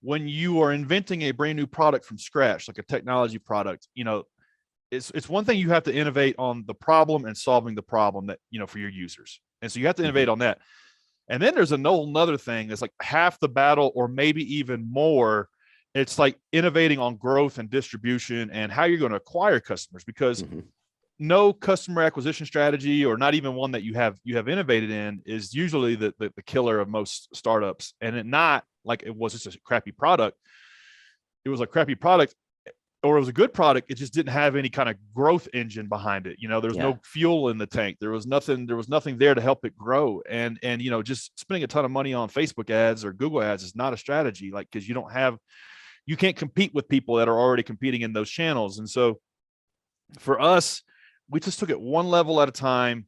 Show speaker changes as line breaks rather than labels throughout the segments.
when you are inventing a brand new product from scratch, like a technology product, it's one thing you have to innovate on the problem and solving the problem that, for your users. And so you have to innovate on that. And then there's another thing that's like half the battle, or maybe even more. It's like innovating on growth and distribution and how you're going to acquire customers, because no customer acquisition strategy, or not even one that you have innovated in, is usually the killer of most startups. And it not like it was just a crappy product. It was a crappy product, or it was a good product. It just didn't have any kind of growth engine behind it. There was no fuel in the tank. There was nothing there to help it grow. And just spending a ton of money on Facebook ads or Google ads is not a strategy, like, because you can't compete with people that are already competing in those channels. And so for us, we just took it one level at a time.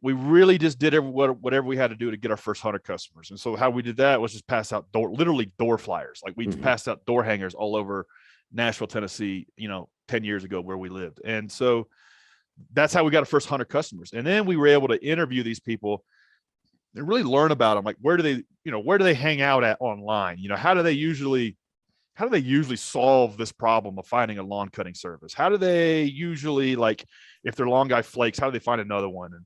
We really just did whatever we had to do to get our first 100 customers. And so how we did that was just pass out literally door flyers. Like we passed out door hangers all over Nashville, Tennessee, 10 years ago, where we lived. And so that's how we got our first 100 customers. And then we were able to interview these people and really learn about them. Like, where do they hang out at online? How do they usually solve this problem of finding a lawn cutting service? How do they usually, like, if their lawn guy flakes, how do they find another one? And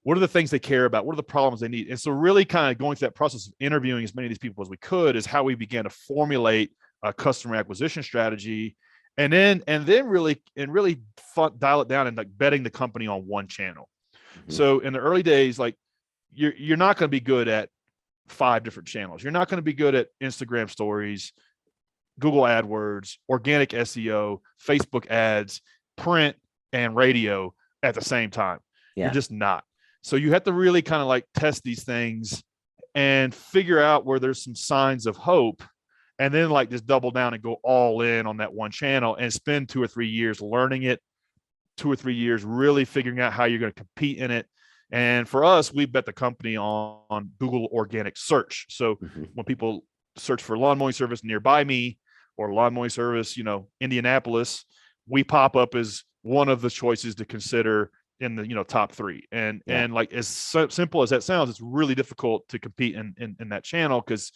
what are the things they care about? What are the problems they need? And so really kind of going through that process of interviewing as many of these people as we could is how we began to formulate a customer acquisition strategy. And then really dial it down and like betting the company on one channel. So in the early days, like you're not going to be good at 5 different channels. You're not going to be good at Instagram stories, Google AdWords, organic SEO, Facebook ads, print, and radio at the same time. You're just not. So you have to really kind of like test these things and figure out where there's some signs of hope, and then like just double down and go all in on that one channel and spend 2 or 3 years learning it, 2 or 3 years really figuring out how you're going to compete in it. And for us, we bet the company on Google organic search. So when people search for lawn mowing service nearby me, or lawn mowing service, Indianapolis, we pop up as one of the choices to consider in the, top 3. And like, as simple as that sounds, it's really difficult to compete in that channel, because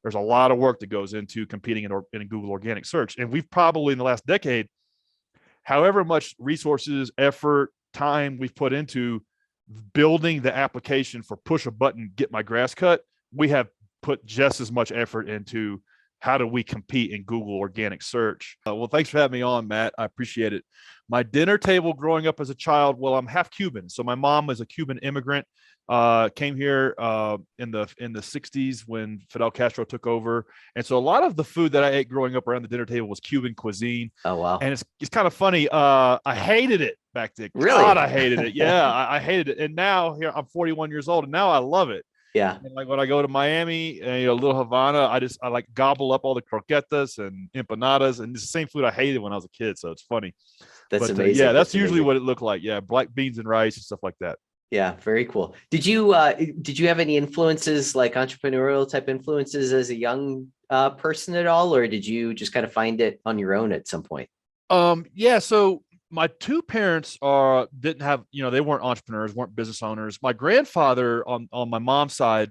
there's a lot of work that goes into competing in a Google organic search. And we've probably in the last decade, however much resources, effort, time we've put into building the application for push a button, get my grass cut, we have put just as much effort into how do we compete in Google organic search. Well, thanks for having me on, Matt. I appreciate it. My dinner table growing up as a child, well, I'm half Cuban. So my mom was a Cuban immigrant, came here in the 60s when Fidel Castro took over. And so a lot of the food that I ate growing up around the dinner table was Cuban cuisine.
Oh, wow.
And it's kind of funny. I hated it back then.
Really?
God, I hated it. Yeah, I hated it. And now here I'm 41 years old, and now I love it.
Yeah.
And like when I go to Miami and little Havana, I like gobble up all the croquetas and empanadas, and it's the same food I hated when I was a kid. So it's funny.
That's amazing.
Yeah, that's usually what it looked like. Yeah, black beans and rice and stuff like that.
Yeah, very cool. Did you have any influences, like entrepreneurial type influences, as a young person at all, or did you just kind of find it on your own at some point?
Yeah. So my 2 parents didn't have, they weren't entrepreneurs, weren't business owners. My grandfather on my mom's side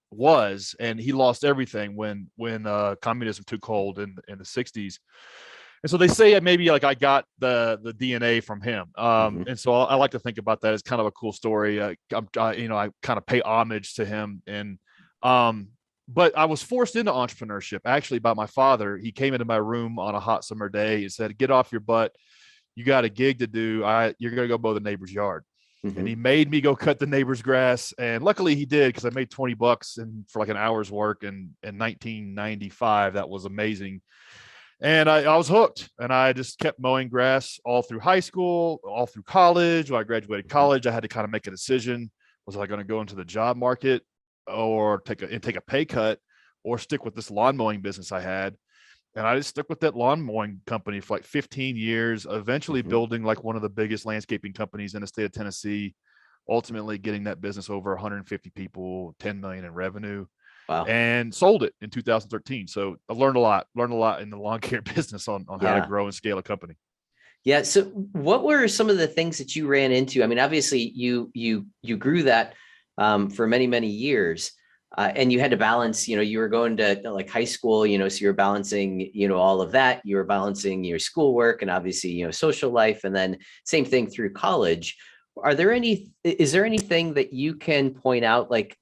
was, and he lost everything when communism took hold in the 60s. And so they say maybe like I got the DNA from him. And so I like to think about that as kind of a cool story. I kind of pay homage to him. And but I was forced into entrepreneurship actually by my father. He came into my room on a hot summer day and said, "Get off your butt. You got a gig to do. You're going to go mow the neighbor's yard." And he made me go cut the neighbor's grass. And luckily he did, because I made $20 for like an hour's work in 1995. That was amazing. And I was hooked, and I just kept mowing grass all through high school, all through college. When I graduated college, I had to kind of make a decision. Was I going to go into the job market or take a pay cut, or stick with this lawn mowing business I had? And I just stuck with that lawn mowing company for like 15 years, eventually building like one of the biggest landscaping companies in the state of Tennessee, ultimately getting that business over 150 people, 10 million in revenue.
Wow.
And sold it in 2013. So I learned a lot in the lawn care business on how to grow and scale a company.
Yeah. So what were some of the things that you ran into? I mean, obviously you grew that for many, many years. And you had to balance, you were going to like high school, so you're balancing, all of that. You were balancing your schoolwork and obviously, social life, and then same thing through college. Is there anything that you can point out, like,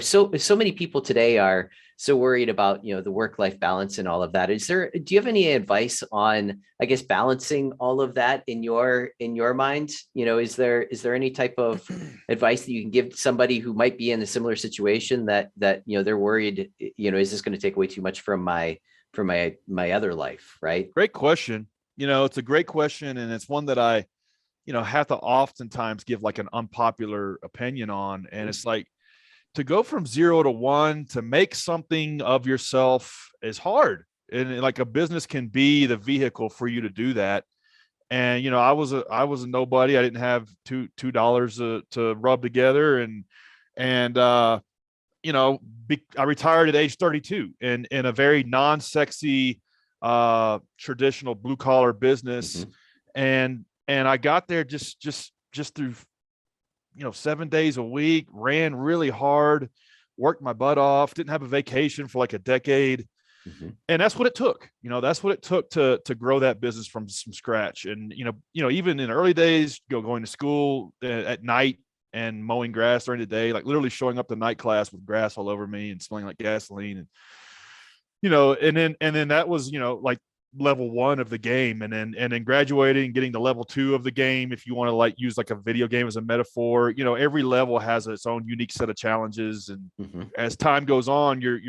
so many people today are so worried about, the work-life balance and all of that. Do you have any advice on, I guess, balancing all of that in your mind? Is there any type of advice that you can give somebody who might be in a similar situation that they're worried, is this going to take away too much from my other life, right?
Great question. It's a great question, and it's one that I have to oftentimes give like an unpopular opinion on. And it's like, to go from 0 to 1 to make something of yourself is hard. And like a business can be the vehicle for you to do that. And, I was a nobody. I didn't have $2 to rub together. And I retired at age 32 in a very non-sexy, traditional blue collar business.
Mhm.
And I got there just through 7 days a week, ran really hard, worked my butt off, didn't have a vacation for like a decade.
Mhm.
And that's what it took. That's what it took to grow that business from scratch. And even in early days, going to school at night and mowing grass during the day, like literally showing up to night class with grass all over me and smelling like gasoline. And then that was, like level 1 of the game. And then graduating, getting to level 2 of the game. If you want to like use like a video game as a metaphor, every level has its own unique set of challenges. And
Mhm.
as time goes on, you're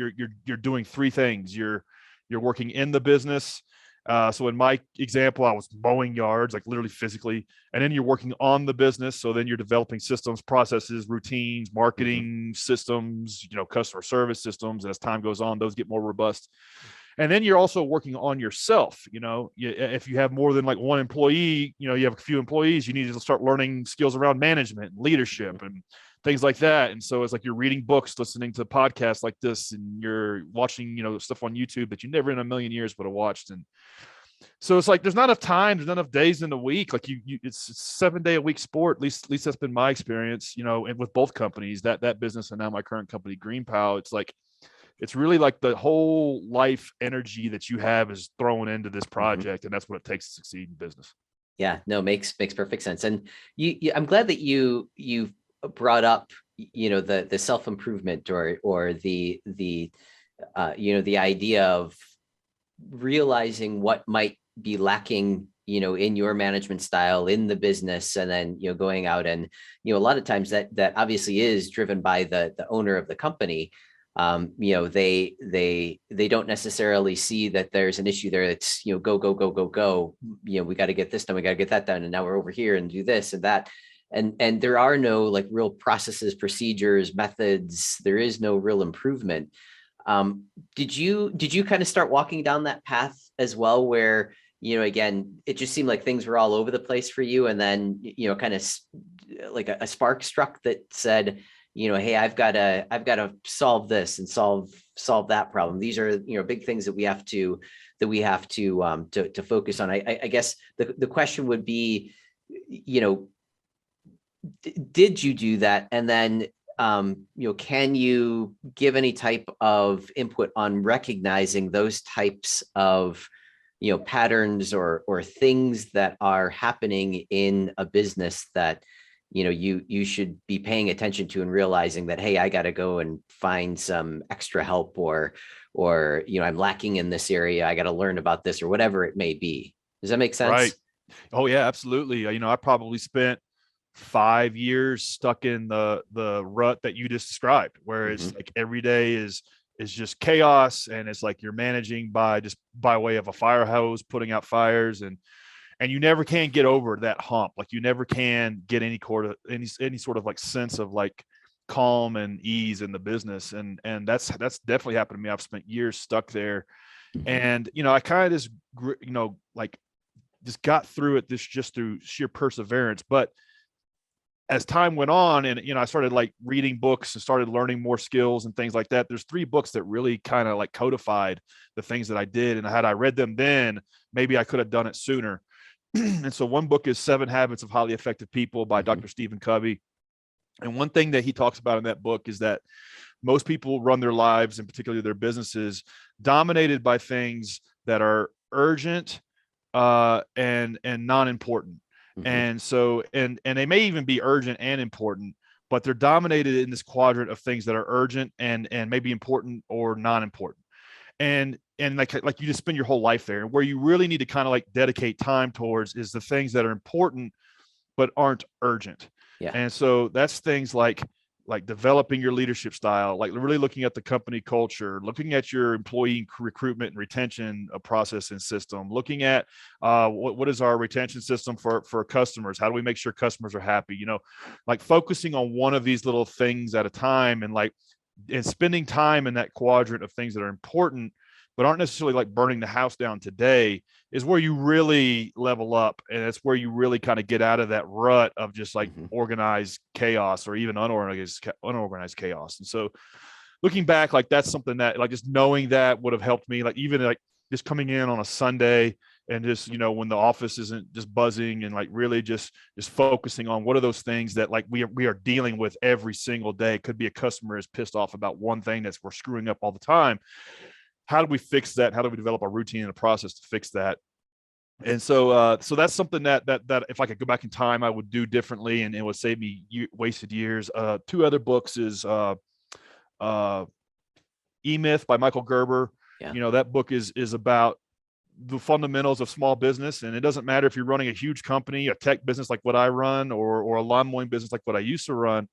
doing 3 things. You're working in the business. So in my example, I was mowing yards, like literally physically, and then you're working on the business. So then you're developing systems, processes, routines,
Mhm.
marketing systems, customer service systems. As time goes on, those get more robust. And then you're also working on yourself. If you have more than like one employee, you have a few employees, you need to start learning skills around management and leadership and things like that. And so it's like you're reading books, listening to podcasts like this, and you're watching, stuff on YouTube that you never in a million years would have watched. And so it's like there's not enough time, there's not enough days in the week. Like it's a 7-day-a-week sport. At least that's been my experience. And with both companies, that business and now my current company, GreenPal, it's really like the whole life energy that you have is thrown into this
Mhm.
project, and that's what it takes to succeed in business.
Yeah, no, makes perfect sense. And I'm glad that you brought up, the self-improvement, or the idea of realizing what might be lacking, in your management style in the business, and then, going out and, a lot of times that obviously is driven by the owner of the company. They don't necessarily see that there's an issue there. It's, go, go, go, go, go. We got to get this done. We got to get that done. And now we're over here and do this and that. And there are no like real processes, procedures, methods. There is no real improvement. Did you kind of start walking down that path as well, where, again, it just seemed like things were all over the place for you, and then, kind of like a spark struck that said, hey, I've got to solve this and solve that problem. These are, big things that we have to focus on. I guess the question would be, did you do that? And then, can you give any type of input on recognizing those types of, patterns or things that are happening in a business that, you should be paying attention to, and realizing that, hey, I got to go and find some extra help, or, I'm lacking in this area. I got to learn about this, or whatever it may be. Does that make
Right.
sense?
Oh yeah, absolutely. I probably spent 5 years stuck in the rut that you just described, where it's
Mhm.
like every day is just chaos, and it's like you're managing by way of a fire hose, putting out fires, and you never can get over that hump. Like you never can get any sort of like sense of like calm and ease in the business. And that's definitely happened to me. I've spent years stuck there.
Mhm.
And I kind of like just got through it just through sheer perseverance. But as time went on, and I started like reading books and started learning more skills and things like that, there's 3 books that really kind of like codified the things that I did. And had I read them then, maybe I could have done it sooner. And so one book is 7 Habits of Highly Effective People by
Mhm.
Dr. Stephen Covey. And one thing that he talks about in that book is that most people run their lives, and particularly their businesses, dominated by things that are urgent and non-important.
Mhm.
And so, and they may even be urgent and important, but they're dominated in this quadrant of things that are urgent and maybe important or non-important. And like you just spend your whole life there. And where you really need to kind of like dedicate time towards is the things that are important but aren't urgent.
Yeah.
And so that's things like developing your leadership style, like really looking at the company culture, looking at your employee recruitment and retention process and system, looking at what is our retention system for customers? How do we make sure customers are happy? Like focusing on one of these little things at a time, and spending time in that quadrant of things that are important but aren't necessarily like burning the house down today, is where you really level up. And it's where you really kind of get out of that rut of just like
Mhm.
organized chaos or even unorganized chaos. And so looking back, like that's something that like just knowing that would have helped me, like even like just coming in on a Sunday and just, when the office isn't just buzzing, and like really just focusing on what are those things that like we are dealing with every single day. It could be a customer is pissed off about one thing that's we're screwing up all the time. How do we fix that? How do we develop a routine and a process to fix that? And so that's something that if I could go back in time, I would do differently, and it would save me wasted years. Two other books is uh, E-Myth by Michael Gerber.
Yeah.
That book is about the fundamentals of small business, and it doesn't matter if you're running a huge company, a tech business like what I run, or a lawn mowing business like what I used to run.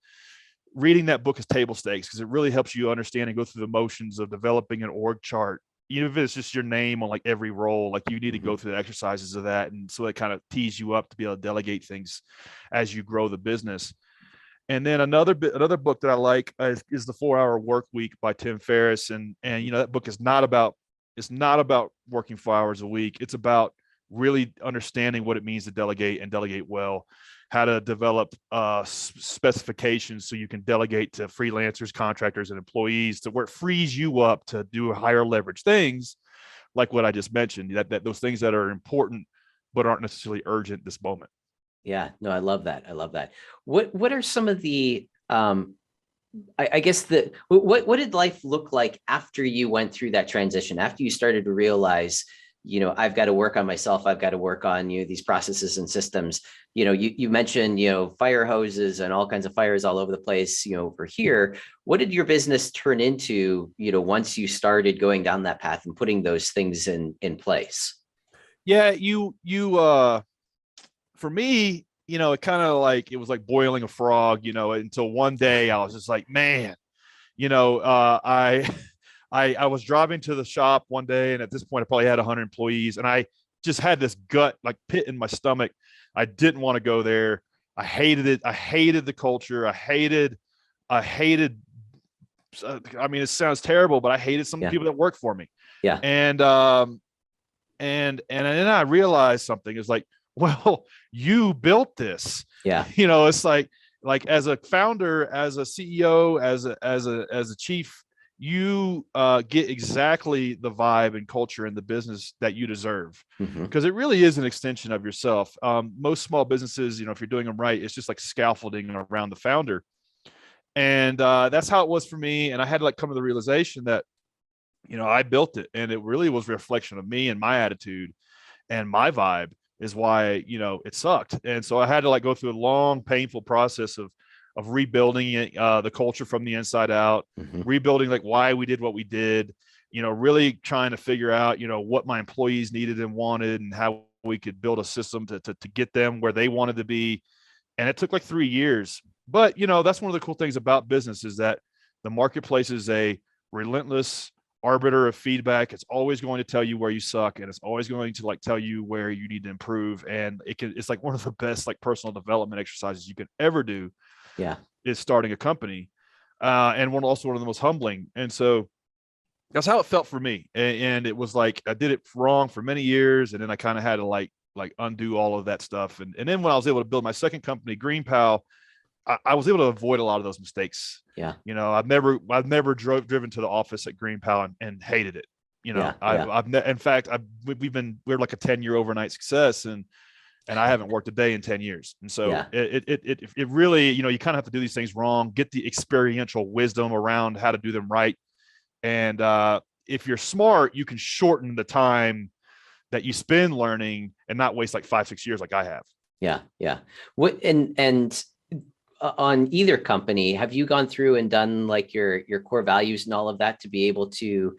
Reading that book is table stakes because it really helps you understand and go through the motions of developing an org chart. Even if it's just your name on like every role, like you need to
Mhm.
go through the exercises of that. And so it kind of tees you up to be able to delegate things as you grow the business. And then another book that I like is The 4 Hour Work Week by Tim Ferriss. And that book is not about working 4 hours a week. It's about really understanding what it means to delegate and delegate well, how to develop specifications so you can delegate to freelancers, contractors, and employees, to where it frees you up to do higher leverage things like what I just mentioned, that those things that are important but aren't necessarily urgent this moment.
Yeah, no, I love that. I love that. What are some of the I guess what did life look like after you went through that transition, after you started to realize, I've got to work on myself, I've got to work on these processes and systems. You mentioned, fire hoses and all kinds of fires all over the place, over here. What did your business turn into, once you started going down that path and putting those things in place?
Yeah, for me, it kind of like it was like boiling a frog, until one day I was just like, man, I I was driving to the shop one day, and at this point I probably had 100 employees, and I just had this gut like pit in my stomach. I didn't want to go there. I hated it. I hated the culture. I hated I mean, it sounds terrible, but I hated some of the
Yeah.
people that worked for me.
Yeah.
And and then I realized something is like, well, you built this.
Yeah.
It's like as a founder, as a CEO, as a chief, you get exactly the vibe and culture in the business that you deserve,
Hmm.
because it really is an extension of yourself. Most small businesses, if you're doing them right, it's just like scaffolding around the founder. And that's how it was for me. And I had to like come to the realization that I built it, and it really was a reflection of me and my attitude and my vibe is why it sucked. And so I had to like go through a long, painful process of rebuilding it, the culture from the inside out,
Hmm.
rebuilding like why we did what we did. Really trying to figure out what my employees needed and wanted, and how we could build a system to get them where they wanted to be. And it took like 3 years. But that's one of the cool things about business is that the marketplace is a relentless arbiter of feedback. It's always going to tell you where you suck, and it's always going to like tell you where you need to improve. And it's like one of the best like personal development exercises you can ever do
Yeah.
is starting a company. And one of the most humbling. And so that's how it felt for me. And it was like I did it wrong for many years, and then I kind of had to like undo all of that stuff. And then when I was able to build my second company, GreenPal, I was able to avoid a lot of those mistakes.
Yeah.
I've never driven to the office at GreenPal and hated it.
Yeah. Yeah.
In fact, we're like a 10-year overnight success. And and I haven't worked a day in 10 years. And so
Yeah.
it really, you kind of have to do these things wrong, get the experiential wisdom around how to do them right. And if you're smart, you can shorten the time that you spend learning and not waste like 5-6 years like I have.
Yeah. Yeah. What, and on either company, have you gone through and done like your core values and all of that to be able to,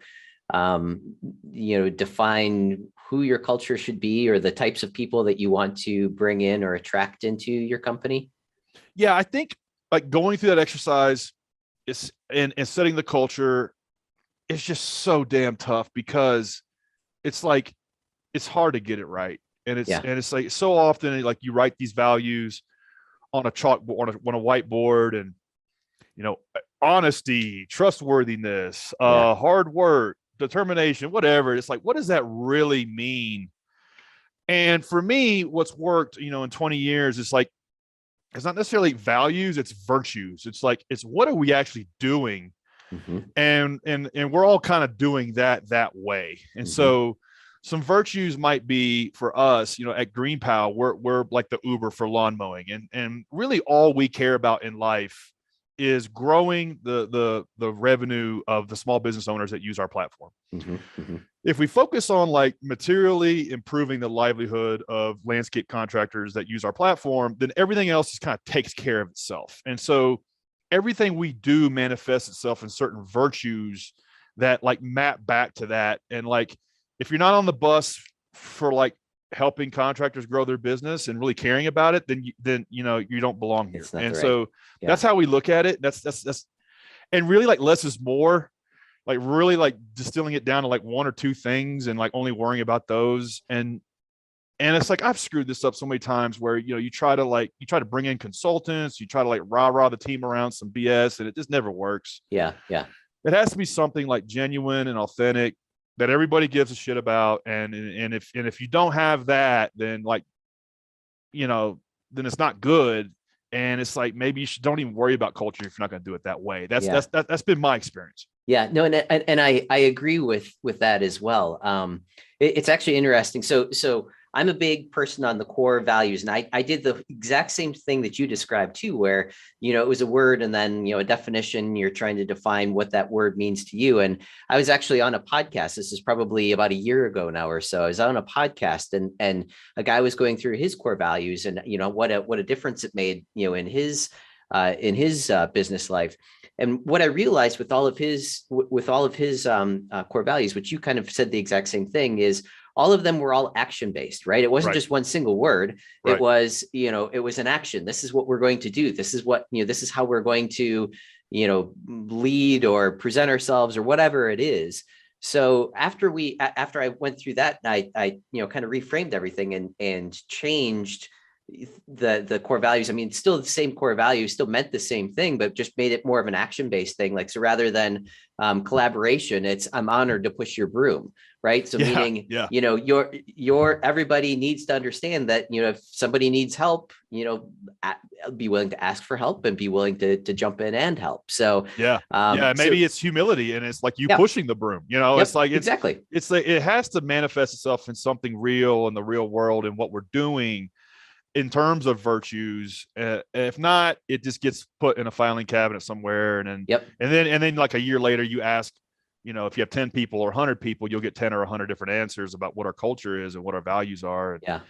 define who your culture should be or the types of people that you want to bring in or attract into your company?
Yeah, I think like going through that exercise is and setting the culture is just so damn tough because it's like it's hard to get it right. And
Yeah.
it's like so often like you write these values on a chalkboard, on a whiteboard, and honesty, trustworthiness,
Yeah.
hard work, determination, whatever. It's like, what does that really mean? And for me, what's worked, in 20 years, is like, it's not necessarily values, it's virtues. It's like, it's what are we actually doing?
Mm-hmm.
And we're all kind of doing that way. And
Mm-hmm.
so some virtues might be for us, at GreenPal, we're like the Uber for lawn mowing. And really all we care about in life is growing the revenue of the small business owners that use our platform.
Mm-hmm. Mm-hmm.
If we focus on like materially improving the livelihood of landscape contractors that use our platform, then everything else just kind of takes care of itself. And so everything we do manifests itself in certain virtues that like map back to that. And like, if you're not on the bus for like helping contractors grow their business and really caring about it, then you don't belong here. And so that's how we look at it. That's and really like less is more. Like really like distilling it down to like one or two things and like only worrying about those. And it's like, I've screwed this up so many times where, you try to bring in consultants, you try to like rah the team around some BS, and it just never works.
Yeah. Yeah.
It has to be something like genuine and authentic that everybody gives a shit about. And if you don't have that, then like, then it's not good. And it's like, maybe don't even worry about culture if you're not going to do it that way. That's been my experience.
Yeah, no, and I agree with that as well. It's actually interesting. So I'm a big person on the core values, and I did the exact same thing that you described too, where it was a word and then a definition. You're trying to define what that word means to you. And I was actually on a podcast. This is probably about a year ago now or so. I was on a podcast, and a guy was going through his core values, and what a difference it made in his business life. And what I realized with all of his core values, which you kind of said the exact same thing, is all of them were all action based, right? It wasn't just one single word. Right. It was, it was an action. This is what we're going to do. This is what, this is how we're going to, lead or present ourselves or whatever it is. So after I went through that, I kind of reframed everything and changed the core values. I mean, still the same core values, still meant the same thing, but just made it more of an action-based thing. Like, so rather than collaboration, it's I'm honored to push your broom, right? So meaning, your everybody needs to understand that, if somebody needs help, be willing to ask for help and be willing to jump in and help. So
maybe it's humility, and it's like you pushing the broom, it's like,
exactly.
It's like, it has to manifest itself in something real in the real world and what we're doing in terms of virtues. If not, it just gets put in a filing cabinet somewhere. And then like a year later, you ask, if you have 10 people or 100 people, you'll get 10 or 100 different answers about what our culture is and what our values are. And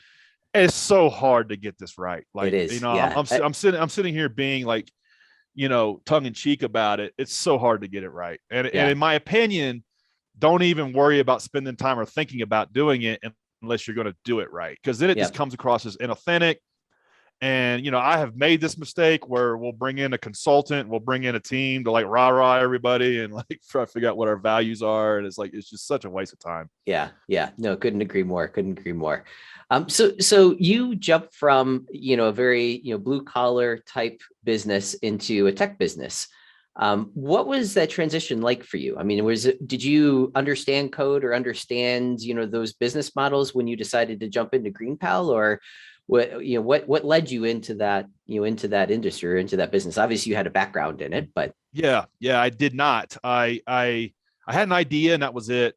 it's so hard to get this right. Like,
it is.
I'm sitting here being like, tongue in cheek about it. It's so hard to get it right. And in my opinion, don't even worry about spending time or thinking about doing it unless you're going to do it right. Because then it just comes across as inauthentic. And, I have made this mistake where we'll bring in a consultant, we'll bring in a team to like rah everybody and like try to figure out what our values are. And it's like, it's just such a waste of time.
Yeah. No, couldn't agree more. So you jumped from, a very, blue collar type business into a tech business. What was that transition like for you? I mean, did you understand code or understand, those business models when you decided to jump into GreenPal, or what led you into that, into that industry or into that business? Obviously you had a background in it, but
I did not. I had an idea and that was it.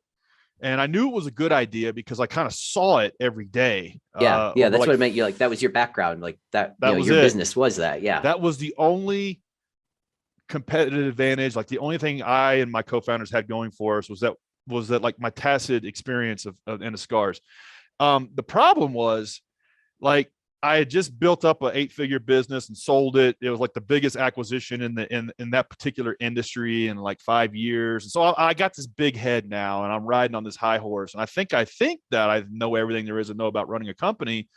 And I knew it was a good idea because I kind of saw it every day.
Yeah. Yeah.
Over
That's
like,
what I meant. You like, that was your background. Like that,
that was
your
it.
business was that. Yeah.
That was the only competitive advantage. Like the only thing I and my co-founders had going for us was that like my tacit experience of and the scars. The problem was like I had just built up an 8-figure business and sold it. It was like the biggest acquisition in that particular industry in like 5 years. And so I got this big head now, and I'm riding on this high horse. And I think that I know everything there is to know about running a company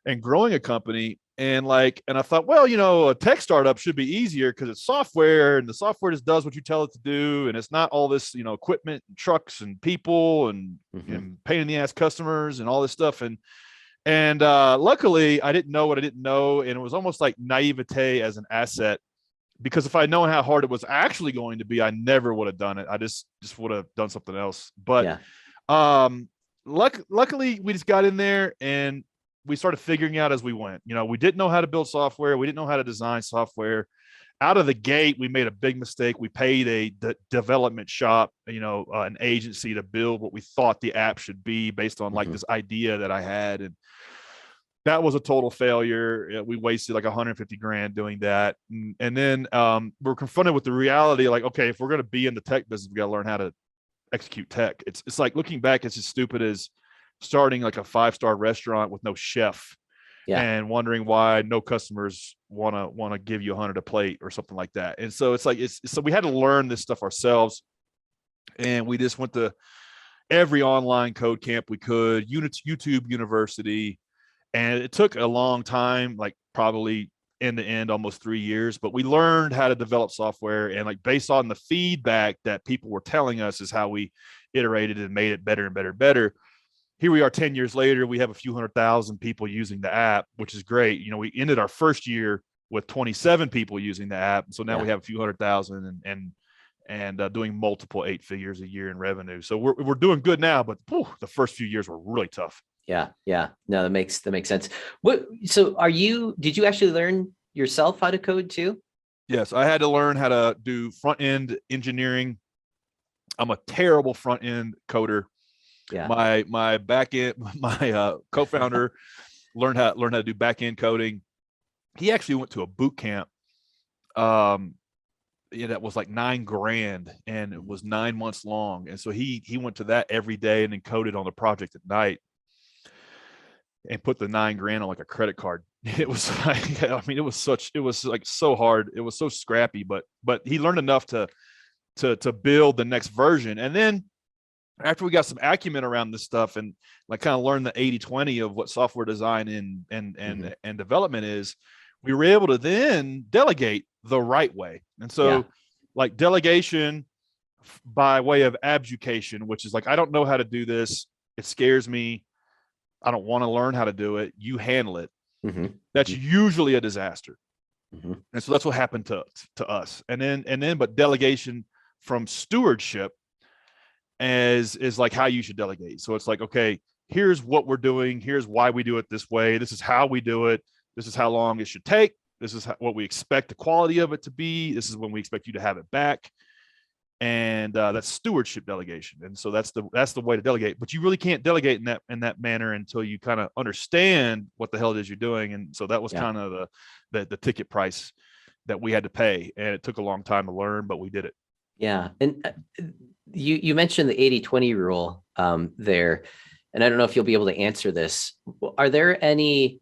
and growing a company. And I thought, well, a tech startup should be easier because it's software, and the software just does what you tell it to do. And it's not all this, equipment and trucks and people and pain in the ass customers and all this stuff. And luckily I didn't know what I didn't know. And it was almost like naivete as an asset, because if I'd known how hard it was actually going to be, I never would have done it. I just would have done something else. But luckily we just got in there and we started figuring out as we went. We didn't know how to build software. We didn't know how to design software. Out of the gate, we made a big mistake. We paid a development shop, an agency to build what we thought the app should be based on like this idea that I had. And that was a total failure. We wasted like 150 grand doing that. And then we're confronted with the reality, like, okay, if we're going to be in the tech business, we got to learn how to execute tech. It's like, looking back, it's as stupid as starting like a 5-star restaurant with no chef and wondering why no customers want to give you 100 a plate or something like that. And so it's like, so we had to learn this stuff ourselves. And we just went to every online code camp we could, YouTube University. And it took a long time, like probably end to end, almost 3 years, but we learned how to develop software. And like based on the feedback that people were telling us is how we iterated and made it better and better and better. Here we are 10 years later, we have a few 100,000 people using the app, which is great. We ended our first year with 27 people using the app. So now we have a few 100,000 and doing multiple 8 figures a year in revenue. So we're doing good now, but the first few years were really tough.
Yeah. Yeah. No, that makes sense. So did you actually learn yourself how to code too?
Yes. I had to learn how to do front end engineering. I'm a terrible front end coder.
Yeah.
My back end, my co-founder learned how to do back end coding. He actually went to a boot camp. That was like $9,000 and it was 9 months long. And so he went to that every day and then coded on the project at night and put the $9,000 on like a credit card. It was like, it was like so hard. It was so scrappy, but he learned enough to build the next version. And then after we got some acumen around this stuff and like kind of learned the 80-20 of what software design and development is, we were able to then delegate the right way. And so like delegation by way of abjucation, which is like, I don't know how to do this. It scares me. I don't want to learn how to do it. You handle it. That's usually a disaster. And so that's what happened to us. And then, but delegation from stewardship is like how you should delegate. So it's like, okay, here's what we're doing. Here's why we do it this way. This is how we do it. This is how long it should take. This is what we expect the quality of it to be. This is when we expect you to have it back. And that's stewardship delegation. And so that's the way to delegate. But you really can't delegate in that manner until you kind of understand what the hell it is you're doing. And so that was kind of the ticket price that we had to pay. And it took a long time to learn, but we did it.
Yeah. And you mentioned the 80-20 rule there, and I don't know if you'll be able to answer this. Are there any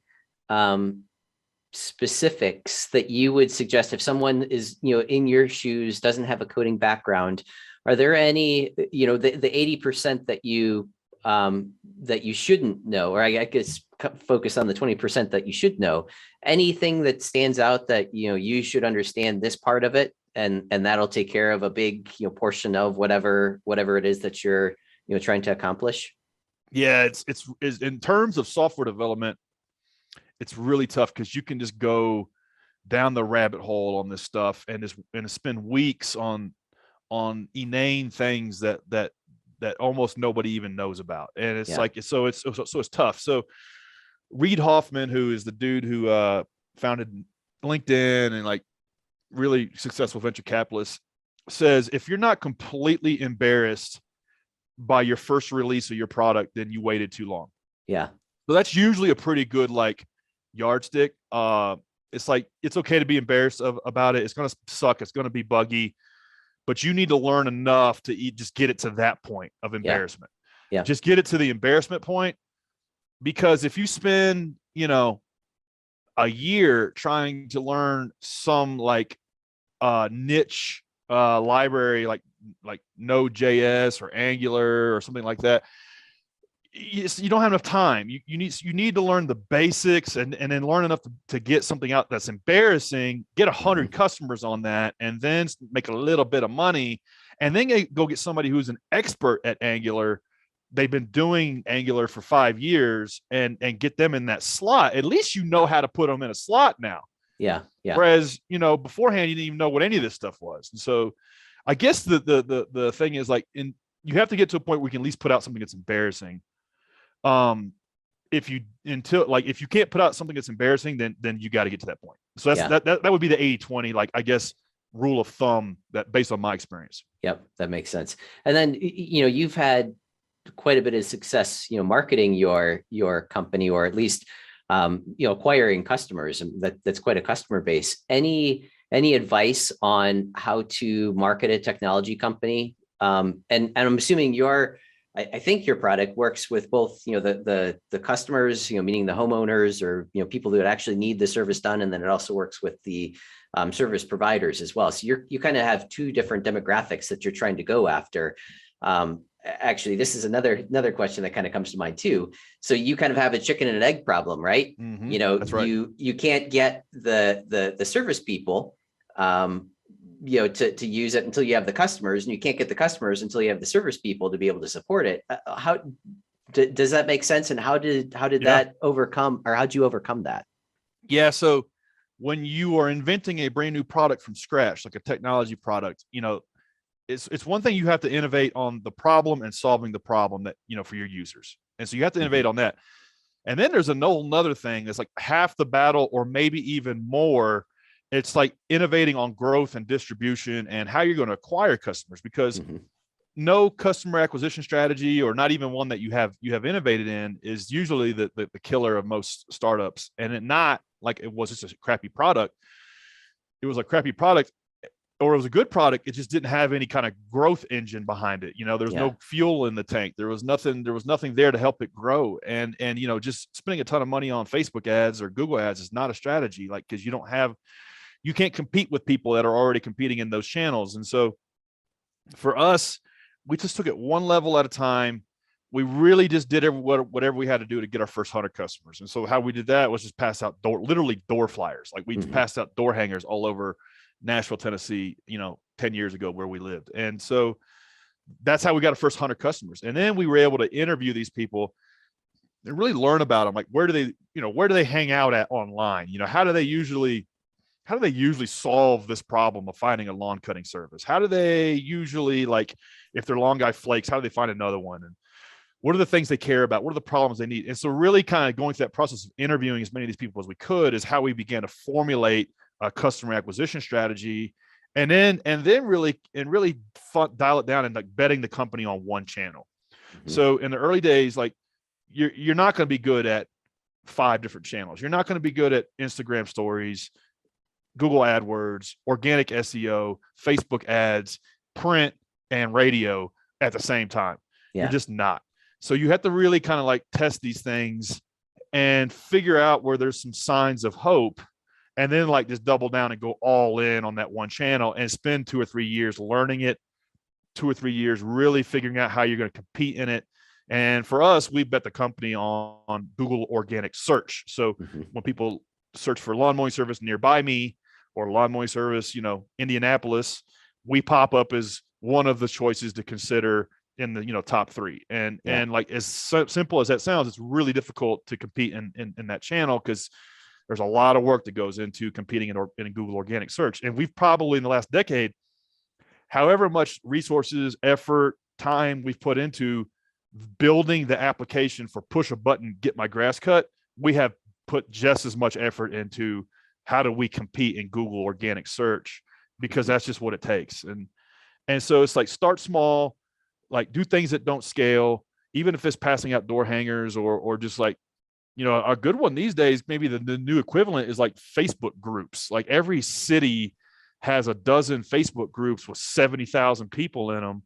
specifics that you would suggest if someone is, in your shoes, doesn't have a coding background? Are there any, the 80% that you shouldn't know, or I guess focus on the 20% that you should know? Anything that stands out that, you should understand this part of it, and that'll take care of a big, portion of whatever it is that you're, trying to accomplish?
Yeah, it's in terms of software development, it's really tough because you can just go down the rabbit hole on this stuff and spend weeks on inane things that almost nobody even knows about. And it's like, so it's tough. So Reid Hoffman, who is the dude who founded LinkedIn and like really successful venture capitalist, says, if you're not completely embarrassed by your first release of your product, then you waited too long.
Yeah.
So that's usually a pretty good like yardstick. It's like it's okay to be embarrassed about it. It's gonna suck. It's gonna be buggy, but you need to learn enough to just get it to that point of
Yeah.
embarrassment.
Yeah.
Just get it to the embarrassment point, because if you spend, a year trying to learn some like niche library like Node.js or Angular or something like that, you don't have enough time. You need to learn the basics and then learn enough to get something out that's embarrassing, get 100 customers on that, and then make a little bit of money, and then go get somebody who's an expert at Angular. They've been doing Angular for 5 years and get them in that slot. At least you know how to put them in a slot now.
Yeah. Yeah.
Whereas, beforehand you didn't even know what any of this stuff was. And so I guess the thing is like you have to get to a point where you can at least put out something that's embarrassing. If you can't put out something that's embarrassing, then you got to get to that point. So that would be the 80-20, like, I guess, rule of thumb that based on my experience.
Yep. That makes sense. And then, you've had quite a bit of success, marketing your company, or at least, acquiring customers, and that's quite a customer base. Any advice on how to market a technology company? And I'm assuming I think your product works with both, the customers, meaning the homeowners, or, people that actually need the service done. And then it also works with the service providers as well. So you kind of have two different demographics that you're trying to go after. Actually, this is another question that kind of comes to mind too. So you kind of have a chicken and an egg problem, right?
That's right.
You can't get the service people, to use it until you have the customers, and you can't get the customers until you have the service people to be able to support it. How does that make sense? And how did that overcome, or how'd you overcome that?
Yeah. So when you are inventing a brand new product from scratch, like a technology product, it's one thing you have to innovate on the problem and solving the problem that, for your users. And so you have to innovate on that. And then there's another thing that's like half the battle, or maybe even more. It's like innovating on growth and distribution and how you're going to acquire customers, because no customer acquisition strategy, or not even one that you have innovated in, is usually the killer of most startups. And it not like it was just a crappy product. It was a crappy product, or it was a good product. It just didn't have any kind of growth engine behind it. There was no fuel in the tank. There was nothing there to help it grow. And just spending a ton of money on Facebook ads or Google ads is not a strategy, like, because you can't compete with people that are already competing in those channels. And so for us, we just took it one level at a time. We really just did whatever we had to do to get our first 100 customers. And so how we did that was just pass out literally door flyers. Like we passed out door hangers all over Nashville, Tennessee, 10 years ago, where we lived. And so that's how we got our first 100 customers. And then we were able to interview these people and really learn about them. Like, where do they hang out at online? How do they usually solve this problem of finding a lawn cutting service? How do they usually, like, if their lawn guy flakes, how do they find another one? And what are the things they care about? What are the problems they need? And so really kind of going through that process of interviewing as many of these people as we could is how we began to formulate a customer acquisition strategy. And then really dial it down and like betting the company on one channel. So in the early days, like you're not going to be good at 5 different channels. You're not going to be good at Instagram stories, Google AdWords, organic SEO, Facebook ads, print, and radio at the same time. You're just not. So you have to really kind of like test these things and figure out where there's some signs of hope, and then like just double down and go all in on that one channel and spend 2 or 3 years learning it, 2 or 3 years really figuring out how you're going to compete in it. And for us, we bet the company on Google organic search. So when people search for lawn mowing service nearby me, or lawn mowing service, Indianapolis, we pop up as one of the choices to consider in the, top 3. And like, as simple as that sounds, it's really difficult to compete in that channel, because there's a lot of work that goes into competing in Google organic search. And we've probably in the last decade, however much resources, effort, time we've put into building the application for push a button, get my grass cut, we have put just as much effort into how do we compete in Google organic search, because that's just what it takes. And so it's like, start small, like do things that don't scale, even if it's passing out door hangers or just like, a good one these days, maybe the new equivalent is like Facebook groups. Like every city has a dozen Facebook groups with 70,000 people in them.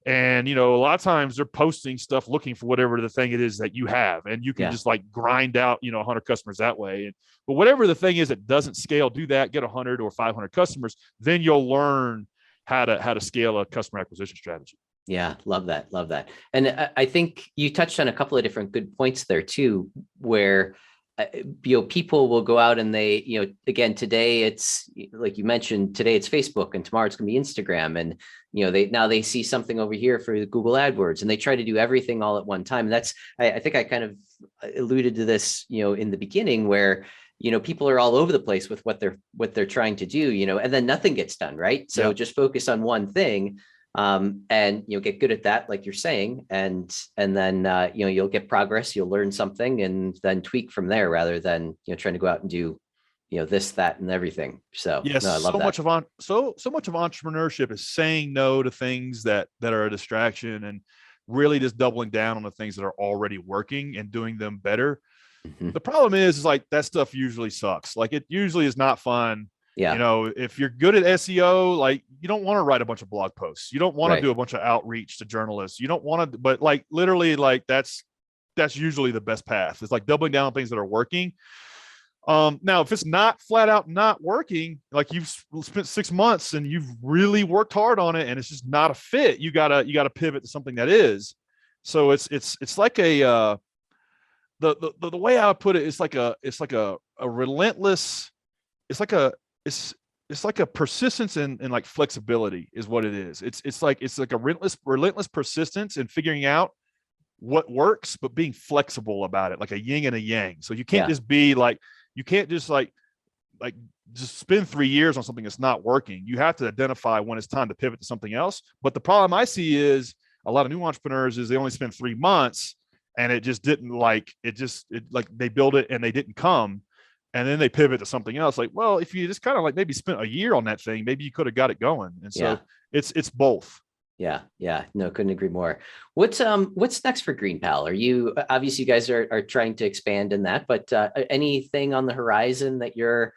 And, a lot of times they're posting stuff looking for whatever the thing it is that you have. And you can
Yeah.
just like grind out, 100 customers that way. But whatever the thing is that doesn't scale, do that, get 100 or 500 customers, then you'll learn how to scale a customer acquisition strategy.
Yeah, love that. Love that. And I think you touched on a couple of different good points there too, where people will go out and they, again, today it's like you mentioned, today it's Facebook and tomorrow it's going to be Instagram. And, they see something over here for Google AdWords and they try to do everything all at one time. And that's, I think I kind of alluded to this, in the beginning where, people are all over the place with what they're trying to do, and then nothing gets done. Right. So just focus on one thing. And get good at that, like you're saying, and then you'll get progress, you'll learn something and then tweak from there rather than trying to go out and do this, that, and everything. So
yes,
no, I love
so
that.
much of entrepreneurship is saying no to things that are a distraction and really just doubling down on the things that are already working and doing them better.
Mhm.
The problem is like that stuff usually sucks. Like it usually is not fun.
Yeah,
If you're good at SEO, like you don't want to write a bunch of blog posts. You don't want to
right.
do a bunch of outreach to journalists. You don't want to, but like literally, like that's usually the best path. It's like doubling down on things that are working. Now, if it's not flat out not working, like you've spent 6 months and you've really worked hard on it, and it's just not a fit, you gotta pivot to something that is. So it's like a the way I would put it, it's like a relentless. It's like a it's like a persistence and like flexibility is what it is. It's like a relentless persistence in figuring out what works, but being flexible about it, like a yin and a yang. So you can't
Yeah,
just be like, you can't just like just spend 3 years on something that's not working. You have to identify when it's time to pivot to something else. But the problem I see is a lot of new entrepreneurs is they only spend 3 months and it just didn't like like they build it and they didn't come. And then they pivot to something else. Like, well, if you just kind of like maybe spent a year on that thing, maybe you could have got it going. And so
yeah,
it's both.
yeah. No, couldn't agree more. What's next for GreenPal? Are you obviously you guys are trying to expand in that, but anything on the horizon that you're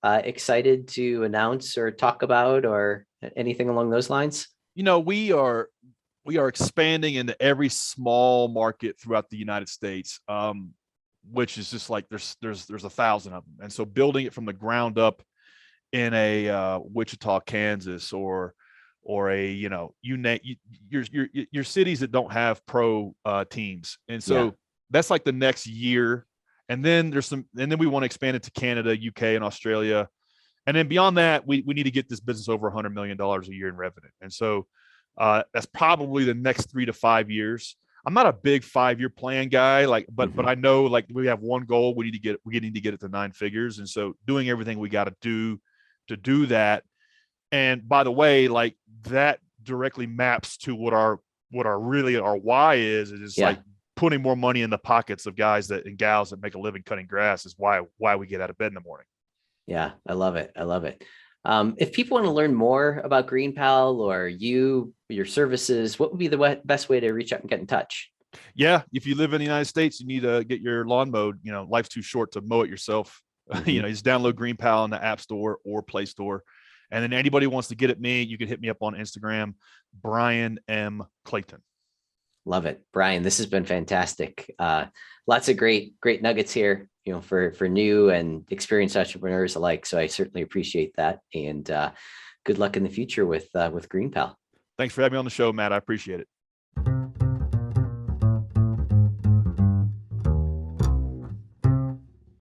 excited to announce or talk about or anything along those lines?
We are expanding into every small market throughout the United States, which is just like there's 1,000 of them, and so building it from the ground up in a Wichita, Kansas, or a your cities that don't have pro teams, and
Yeah,
so that's like the next year, and then we want to expand it to Canada, UK, and Australia, and then beyond that, we need to get this business over $100 million a year in revenue, and so that's probably the next 3 to 5 years. I'm not a big 5-year plan guy, like, but
mhm.
I know like we have one goal. We need to get it to 9 figures, and so doing everything we got to do that. And by the way, like that directly maps to what our really our why is. It is
Yeah.
like putting more money in the pockets of guys and gals that make a living cutting grass is why we get out of bed in the morning.
Yeah, I love it. I love it. If people want to learn more about GreenPal or your services, what would be the best way to reach out and get in touch?
Yeah, if you live in the United States, you need to get your lawn mowed. Life's too short to mow it yourself.
Mhm.
Just download GreenPal in the App Store or Play Store. And then anybody who wants to get at me, you can hit me up on Instagram, Bryan M. Clayton.
Love it. Bryan, this has been fantastic. Lots of great nuggets here, for new and experienced entrepreneurs alike. So I certainly appreciate that. And good luck in the future with GreenPal.
Thanks for having me on the show, Matt. I appreciate it.